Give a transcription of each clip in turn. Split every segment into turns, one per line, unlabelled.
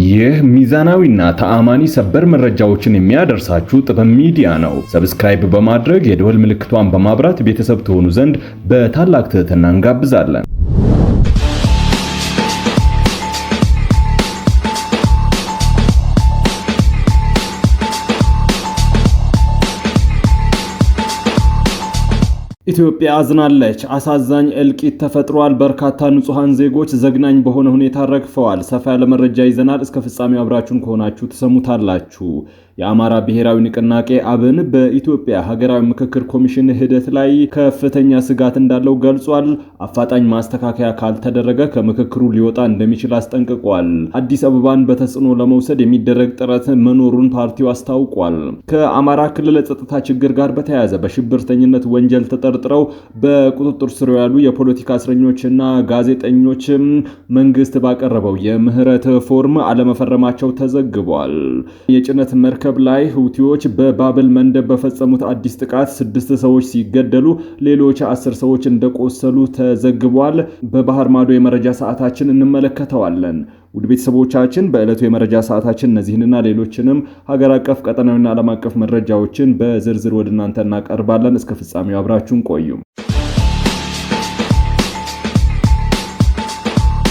ይህ ሚዛናዊና ተአማኒ ሰበር መረጃዎችን የሚያደርሳችሁ ጥበብ ሚዲያ ነው። ሰብስክራይብ በማድረግ የደወል ምልክቷን በማብራት ቤተሰብ ትሆኑ ዘንድ በታላቅ ትህትና እንጋብዛለን። ኢትዮጵያ አዝናለች። አሳዛኝ እልቂት ተፈጥሯል። በርካታ ንጹሃን ዜጎች ዘግናኝ በሆነ ሁኔታ ረግፈዋል። ሰፋ ያለ መረጃ ይዘናል። እስከ ፍጻሜው አብራችሁን ከሆናችሁ ተሰሙታላችሁ። የአማራ ብሔራዊ ንቅናቄ አብን በኢትዮጵያ ሀገራዊ ምክክር ኮሚሽን ሂደት ላይ ከፍተኛ ስጋት እንዳለው ገልጿል። አፋጣኝ ማስተካከያ ካልተደረገ ከምክክሩ ሊወጣ እንደሚችል አስጠንቅቋል። አዲስ አበባን በተጽዕኖ ለመውሰድ የሚደረግ ጥረት መኖሩን ፓርቲው አስታውቋል። ከአማራ ክልል ጸጥታ ችግር ጋር በተያያዘ በሽብርተኝነት ወንጀል ተጠርጥረው በቁጥጥር ስር ያሉ የፖለቲካ እስረኞችና ጋዜጠኞች መንግስት ባቀረበው የምህረት ፎርም አለመፈረማቸው ተዘግቧል። የጭነት መርከብ ላይ ሁቲዎች በባብል መንደብ በፈጸሙት አዲስ ጥቃት 6 ሰዎች ሲገደሉ ሌሎች 10 ሰዎች እንደቆሰሉ ተዘግቧል። በባህር ማዶ የመረጃ ሰዓታችን እንመለከተዋለን። ውድ ቤተሰቦቻችን በዕለቱ የመረጃ ሰዓታችን እነዚህንና ሌሎችንም ሀገር አቀፍ ቀጠናዊና ዓለም አቀፍ መረጃዎችን በዝርዝር ወደ እናንተ እናቀርባለን። እስከ ፍጻሜው አብራችሁን ቆዩ።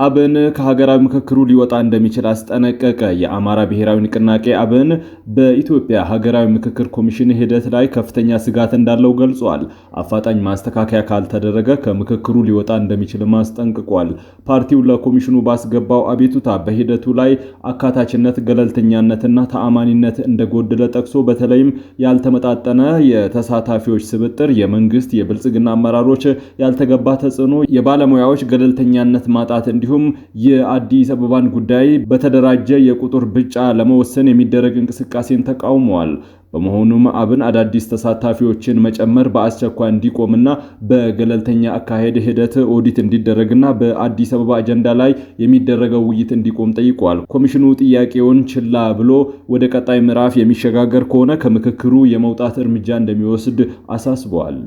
አብን ከሀገራዊ ምክክሩ ሊወጣ እንደሚችል አስጠነቀቀ። የአማራ ብሔራዊ ንቅናቄ አብን በኢትዮጵያ ሀገራዊ ምክክር ኮሚሽን ሂደት ላይ ከፍተኛ ስጋት እንዳለው ገልጿል። አፋጣኝ ማስተካከያ ካልተደረገ ከምክክሩ ሊወጣ እንደሚችልም አስጠንቅቋል። ፓርቲው ለኮሚሽኑ ባስገባው አቤቱታ በሂደቱ ላይ አካታችነት፣ ገለልተኛነትና ተአማኒነት እንደጎደለ ጠቅሶ በተለይም ያልተመጣጠነ የተሳታፊዎች ስብጥር፣ የመንግስት የብልጽግና አመራሮች ያልተገባ ተጽዕኖ፣ የባለሙያዎች ገለልተኛነት ማጣት እንዲሁም የአዲስ አበባን ጉዳይ በተደራጀ የቁጥር ብልጫ ለመወሰን የሚደረግ እንቅስቃሴን ተቃውመዋል። በመሆኑም አብን አዳዲስ ተሳታፊዎችን መጨመር በአስቸኳይ እንዲቆምና በገለልተኛ አካሄድ ሂደት ኦዲት እንዲደረግና በአዲስ አበባ አጀንዳ ላይ የሚደረገው ውይይት እንዲቆም ጠይቋል። ኮሚሽኑ ጥያቄውን ችላ ብሎ ወደ ቀጣይ ምዕራፍ የሚሸጋገር ከሆነ ከምክክሩ የመውጣት እርምጃ እንደሚወስድ አሳስበዋል።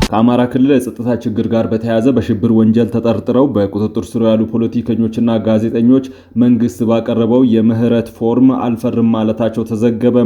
ከአማራ ክልል የጸጥታ ችግር ጋር በተያያዘ በሽብር ወንጀል ተጠርጥረው በቁጥጥር ስር ያሉ ፖለቲከኞችና ጋዜጠኞች መንግስት ባቀረበው የምህረት ፎርም አልፈርም ማለታቸው ተዘገበ።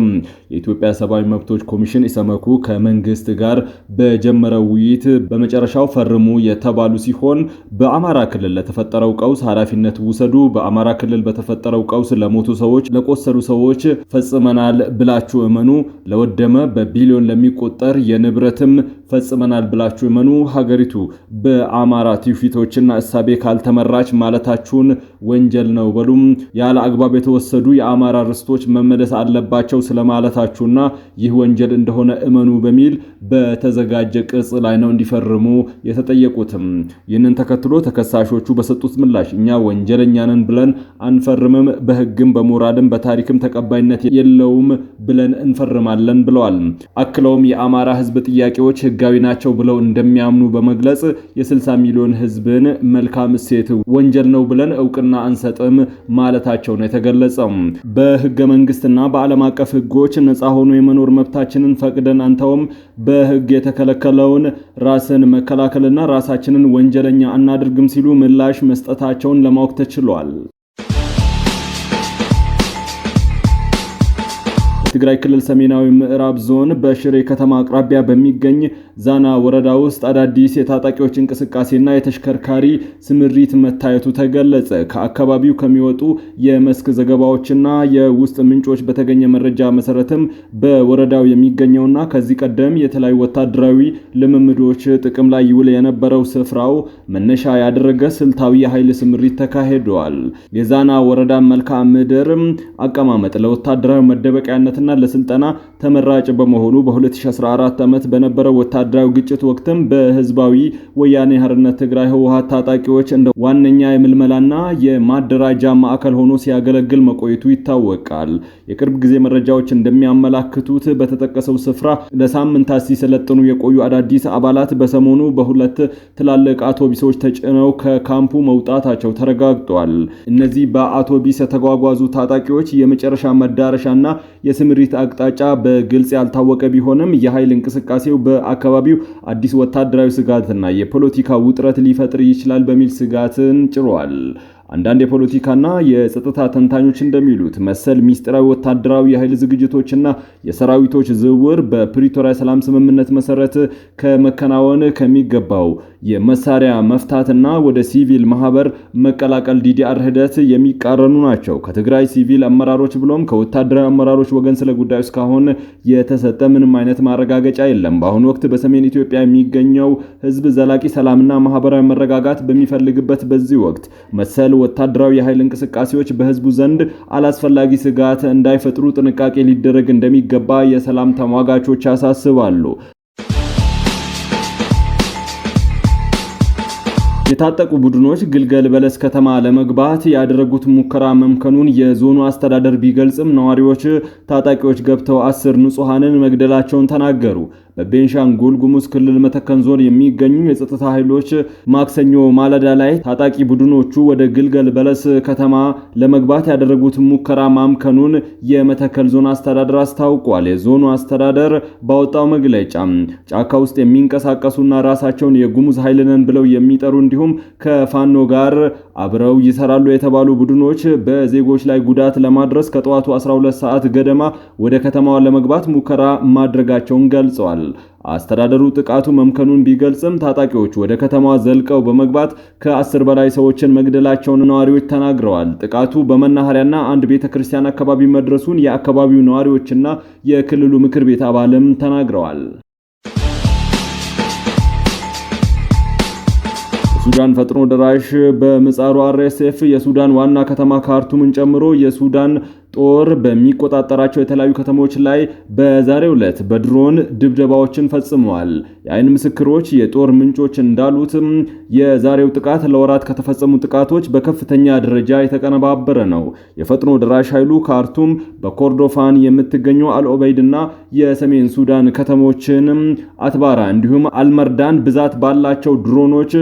የኢትዮጵያ ሰብአዊ መብቶች ኮሚሽን ኢሰመኮ ከመንግስት ጋር በጀመረው ውይይት በመጨረሻው ፈርሙ የተባሉ ሲሆን በአማራ ክልል ለተፈጠረው ቀውስ ኃላፊነት ውሰዱ፣ በአማራ ክልል በተፈጠረው ቀውስ ለሞቱ ሰዎች፣ ለቆሰሉ ሰዎች ፈጽመናል ብላችሁ እመኑ፣ ለወደመ በቢሊዮን ለሚቆጠር የንብረትም ፈጽመናል ብላችሁ እመኑ፣ ሀገሪቱ በአማራ ትውፊቶችና እሳቤ ካልተመራች ማለታችሁን ወንጀል ነው በሉም፣ ያለ አግባብ የተወሰዱ የአማራ ርስቶች መመለስ አለባቸው ስለማለታችሁና ይህ ወንጀል እንደሆነ እመኑ በሚል በተዘጋጀ ቅጽ ላይ ነው እንዲፈርሙ የተጠየቁትም። ይህንን ተከትሎ ተከሳሾቹ በሰጡት ምላሽ እኛ ወንጀለኛ ነን ብለን አንፈርምም፣ በህግም በሞራልም በታሪክም ተቀባይነት የለውም ብለን እንፈርማለን ብለዋል። አክለውም የአማራ ህዝብ ጥያቄዎች ህጋዊ ናቸው ብለው እንደሚያምኑ በመግለጽ የ60 ሚሊዮን ህዝብን መልካም እሴት ወንጀል ነው ብለን እውቅና አንሰጥም ማለታቸው ነው የተገለጸው። በህገ መንግስትና በዓለም አቀፍ ህጎች ነፃ ሆኖ የመኖር መብታችንን ፈቅደን አንተውም፣ በህግ የተከለከለውን ራስን መከላከልና ራሳችንን ወንጀለኛ አናድርግም ሲሉ ምላሽ መስጠታቸውን ለማወቅ ተችሏል። ትግራይ ክልል ሰሜናዊ ምዕራብ ዞን በሽሬ ከተማ አቅራቢያ በሚገኝ ዛና ወረዳ ውስጥ አዳዲስ የታጣቂዎች እንቅስቃሴና የተሽከርካሪ ስምሪት መታየቱ ተገለጸ። ከአካባቢው ከሚወጡ የመስክ ዘገባዎችና የውስጥ ምንጮች በተገኘ መረጃ መሰረትም በወረዳው የሚገኘውና ከዚህ ቀደም የተለያዩ ወታደራዊ ልምምዶች ጥቅም ላይ ይውል የነበረው ስፍራው መነሻ ያደረገ ስልታዊ የኃይል ስምሪት ተካሂዷል። የዛና ወረዳ መልክዓ ምድር አቀማመጥ ለወታደራዊ መደበቂያነት ለስልጠና ተመራጭ በመሆኑ በ2014 ዓመት በነበረው ወታደራዊ ግጭት ወቅትም በህዝባዊ ወያኔ ሓርነት ትግራይ ህወሓት ታጣቂዎች እንደ ዋነኛ የምልመላና የማደራጃ ማዕከል ሆኖ ሲያገለግል መቆየቱ ይታወቃል። የቅርብ ጊዜ መረጃዎች እንደሚያመላክቱት በተጠቀሰው ስፍራ ለሳምንታት ሲሰለጥኑ የቆዩ አዳዲስ አባላት በሰሞኑ በሁለት ትላልቅ አውቶቡሶች ተጭነው ከካምፑ መውጣታቸው ተረጋግጧል። እነዚህ በአውቶቡስ የተጓጓዙ ታጣቂዎች የመጨረሻ መዳረሻና የስምሪት አቅጣጫ በግልጽ ያልታወቀ ቢሆንም የኃይል እንቅስቃሴው በአካባቢው አዲስ ወታደራዊ ስጋትና የፖለቲካ ውጥረት ሊፈጥር ይችላል በሚል ስጋትን ጭሯል። አንዳንድ የፖለቲካና የጸጥታ ተንታኞች እንደሚሉት መሰል ሚስጥራዊ ወታደራዊ የኃይል ዝግጅቶችና የሰራዊቶች ዝውውር በፕሪቶሪያ ሰላም ስምምነት መሰረት ከመከናወን ከሚገባው የመሳሪያ መፍታትና ወደ ሲቪል ማህበር መቀላቀል ዲዲአር ሂደት የሚቃረኑ ናቸው። ከትግራይ ሲቪል አመራሮች ብሎም ከወታደራዊ አመራሮች ወገን ስለ ጉዳዩ እስካሁን የተሰጠ ምንም አይነት ማረጋገጫ የለም። በአሁኑ ወቅት በሰሜን ኢትዮጵያ የሚገኘው ህዝብ ዘላቂ ሰላምና ማህበራዊ መረጋጋት በሚፈልግበት በዚህ ወቅት መሰል ወታደራዊ የኃይል እንቅስቃሴዎች በህዝቡ ዘንድ አላስፈላጊ ስጋት እንዳይፈጥሩ ጥንቃቄ ሊደረግ እንደሚገባ የሰላም ተሟጋቾች ያሳስባሉ። የታጠቁ ቡድኖች ግልገል በለስ ከተማ ለመግባት ያደረጉት ሙከራ መምከኑን የዞኑ አስተዳደር ቢገልጽም ነዋሪዎች ታጣቂዎች ገብተው 10 ንጹሃንን መግደላቸውን ተናገሩ። በቤንሻንጉል ጉሙዝ ክልል መተከል ዞን የሚገኙ የጸጥታ ኃይሎች ማክሰኞ ማለዳ ላይ ታጣቂ ቡድኖቹ ወደ ግልገል በለስ ከተማ ለመግባት ያደረጉት ሙከራ ማምከኑን የመተከል ዞን አስተዳደር አስታውቋል። የዞኑ አስተዳደር ባወጣው መግለጫ ጫካ ውስጥ የሚንቀሳቀሱና ራሳቸውን የጉሙዝ ኃይል ነን ብለው የሚጠሩ እንዲሁም ከፋኖ ጋር አብረው ይሰራሉ የተባሉ ቡድኖች በዜጎች ላይ ጉዳት ለማድረስ ከጠዋቱ 12 ሰዓት ገደማ ወደ ከተማዋ ለመግባት ሙከራ ማድረጋቸውን ገልጸዋል። አስተዳደሩ ጥቃቱ መምከኑን ቢገልጽም ታጣቂዎቹ ወደ ከተማዋ ዘልቀው በመግባት ከ10 በላይ ሰዎችን መግደላቸውን ነዋሪዎች ተናግረዋል። ጥቃቱ በመናኸሪያና አንድ ቤተክርስቲያን አካባቢ መድረሱን የአካባቢው ነዋሪዎችና የክልሉ ምክር ቤት አባልም ተናግረዋል። ሱዳን ፈጥኖ ደራሽ በምጻሩ RSF የሱዳን ዋና ከተማ ካርቱምን ጨምሮ የሱዳን ጦር በሚቆጣጠራቸው የተለያዩ ከተሞች ላይ በዛሬው ዕለት በድሮን ድብደባዎችን ፈጽመዋል። የአይን ምስክሮች የጦር ምንጮች እንዳሉትም የዛሬው ጥቃት ለወራት ከተፈጸሙ ጥቃቶች በከፍተኛ ደረጃ የተቀነባበረ ነው። የፈጥኖ ደራሽ ኃይሉ ካርቱም፣ በኮርዶፋን የምትገኘው አልኦበይድና የሰሜን ሱዳን ከተሞችን አትባራ እንዲሁም አልመርዳን ብዛት ባላቸው ድሮኖች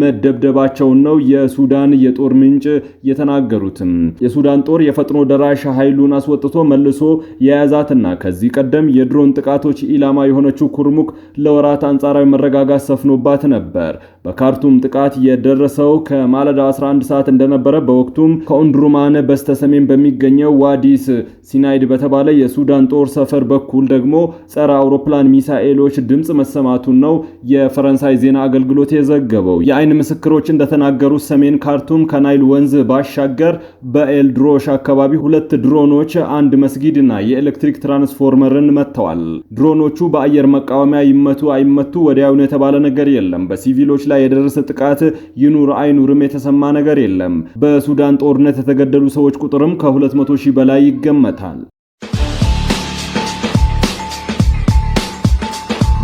መደብደባቸውን ነው የሱዳን የጦር ምንጭ የተናገሩትም። የሱዳን ጦር የፈጥኖ ደራሽ ኃይሉን አስወጥቶ መልሶ የያዛትና ከዚህ ቀደም የድሮን ጥቃቶች ኢላማ የሆነችው ኩርሙክ ለወራት አንጻራዊ መረጋጋት ሰፍኖባት ነበር። በካርቱም ጥቃት የደረሰው ከማለዳው 11 ሰዓት እንደነበረ በወቅቱም ከኦንድሩማን በስተሰሜን በሚገኘው ዋዲስ ሲናይድ በተባለ የሱዳን ጦር ሰፈር በኩል ደግሞ ጸረ አውሮፕላን ሚሳኤሎች ድምጽ መሰማቱን ነው የፈረንሳይ ዜና አገልግሎት የዘገበው። የአይን ምስክሮች እንደተናገሩት ሰሜን ካርቱም ከናይል ወንዝ ባሻገር በኤልድሮሽ አካባቢ 2 ድሮኖች አንድ መስጊድና የኤሌክትሪክ ትራንስፎርመርን መተዋል። ድሮኖቹ በአየር መቃወሚያ ይመቱ አይመቱ ወዲያውኑ የተባለ ነገር የለም። በሲቪሎች ላይ የደረሰ ጥቃት ይኑር አይኑርም የተሰማ ነገር የለም። በሱዳን ጦርነት የተገደሉ ሰዎች ቁጥርም ከ200,000 በላይ ይገመታል።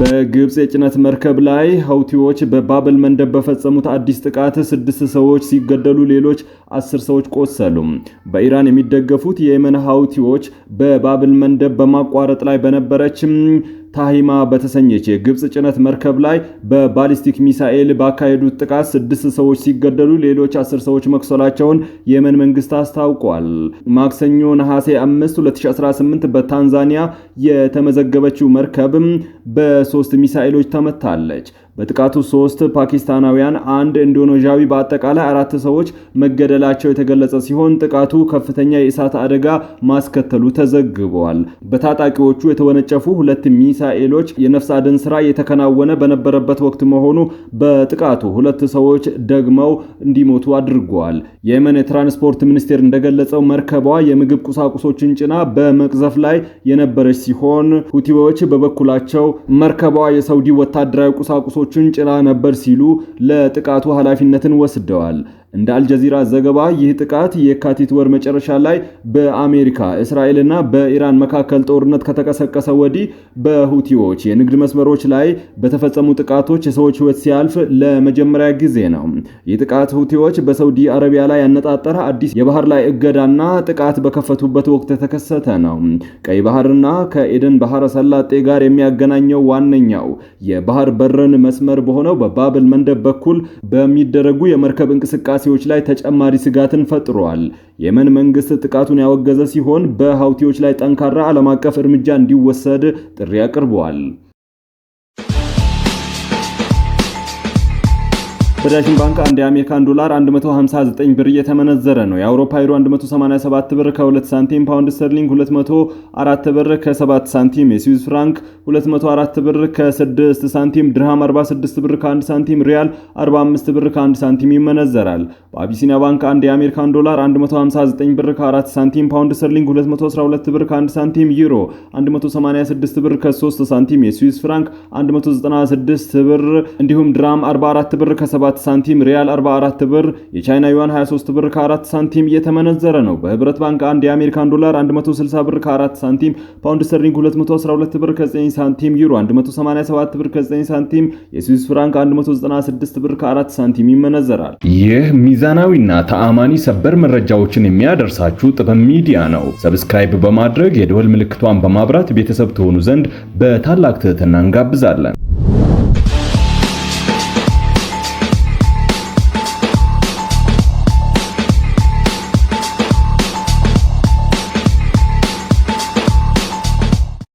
በግብጽ የጭነት መርከብ ላይ ሀውቲዎች በባብል መንደብ በፈጸሙት አዲስ ጥቃት 6 ሰዎች ሲገደሉ ሌሎች 10 ሰዎች ቆሰሉ። በኢራን የሚደገፉት የየመን ሀውቲዎች በባብል መንደብ በማቋረጥ ላይ በነበረች ታሂማ በተሰኘች የግብጽ ጭነት መርከብ ላይ በባሊስቲክ ሚሳኤል ባካሄዱት ጥቃት 6 ሰዎች ሲገደሉ ሌሎች 10 ሰዎች መቁሰላቸውን የየመን መንግስት አስታውቋል። ማክሰኞ ነሐሴ 5 2018 በታንዛኒያ የተመዘገበችው መርከብ በ3 ሚሳኤሎች ተመታለች። በጥቃቱ 3 ፓኪስታናውያን፣ 1 ኢንዶኔዥያዊ በአጠቃላይ 4 ሰዎች መገደላቸው የተገለጸ ሲሆን ጥቃቱ ከፍተኛ የእሳት አደጋ ማስከተሉ ተዘግቧል። በታጣቂዎቹ የተወነጨፉ 2 ሚሳኤሎች የነፍስ አድን ስራ የተከናወነ በነበረበት ወቅት መሆኑ በጥቃቱ 2 ሰዎች ደግመው እንዲሞቱ አድርጓል። የየመን የትራንስፖርት ሚኒስቴር እንደገለጸው መርከቧ የምግብ ቁሳቁሶችን ጭና በመቅዘፍ ላይ የነበረች ሲሆን ሁቲዎች በበኩላቸው መርከቧ የሳውዲ ወታደራዊ ቁሳቁሶችን ጭና ነበር ሲሉ ለጥቃቱ ኃላፊነትን ወስደዋል። እንደ አልጀዚራ ዘገባ ይህ ጥቃት የካቲት ወር መጨረሻ ላይ በአሜሪካ እስራኤልና በኢራን መካከል ጦርነት ከተቀሰቀሰ ወዲህ በሁቲዎች የንግድ መስመሮች ላይ በተፈጸሙ ጥቃቶች የሰዎች ሕይወት ሲያልፍ ለመጀመሪያ ጊዜ ነው። ይህ ጥቃት ሁቲዎች በሳውዲ አረቢያ ላይ ያነጣጠረ አዲስ የባህር ላይ እገዳና ጥቃት በከፈቱበት ወቅት የተከሰተ ነው። ቀይ ባህርና ከኤደን ባህረ ሰላጤ ጋር የሚያገናኘው ዋነኛው የባህር በርን መስመር በሆነው በባብል መንደብ በኩል በሚደረጉ የመርከብ እንቅስቃሴ እንቅስቃሴዎች ላይ ተጨማሪ ስጋትን ፈጥሯል። የመን መንግስት ጥቃቱን ያወገዘ ሲሆን በሀውቲዎች ላይ ጠንካራ ዓለም አቀፍ እርምጃ እንዲወሰድ ጥሪ አቅርበዋል። በዳሽን ባንክ አንድ የአሜሪካን ዶላር 159 ብር እየተመነዘረ ነው። የአውሮፓ ዩሮ 187 ብር ከ2 ሳንቲም፣ ፓውንድ ስተርሊንግ 204 ብር ከ7 ሳንቲም፣ የስዊስ ፍራንክ 204 ብር ከ6 ሳንቲም፣ ድርሃም 46 ብር ከ1 ሳንቲም፣ ሪያል 45 ብር ከ1 ሳንቲም ይመነዘራል። በአቢሲኒያ ባንክ አንድ የአሜሪካን ዶላር 159 ብር ከ4 ሳንቲም፣ ፓውንድ ስተርሊንግ 212 ብር ከ1 ሳንቲም፣ ዩሮ 186 ብር ከ3 ሳንቲም፣ የስዊስ ፍራንክ 196 ብር እንዲሁም ድርሃም 44 ብር ከ7 ሳንቲም፣ ሪያል 44 ብር፣ የቻይና ዩዋን 23 ብር ከ4 ሳንቲም እየተመነዘረ ነው። በህብረት ባንክ አንድ የአሜሪካን ዶላር 160 ብር ከ4 ሳንቲም፣ ፓውንድ ስተርሊንግ 212 ብር ከ9 ሳንቲም፣ ዩሮ 187 ብር ከ9 ሳንቲም፣ የስዊስ ፍራንክ 196 ብር ከ4 ሳንቲም ይመነዘራል። ይህ ሚዛናዊና ተአማኒ ሰበር መረጃዎችን የሚያደርሳችሁ ጥበብ ሚዲያ ነው። ሰብስክራይብ በማድረግ የደወል ምልክቷን በማብራት ቤተሰብ ትሆኑ ዘንድ በታላቅ ትህትና እንጋብዛለን።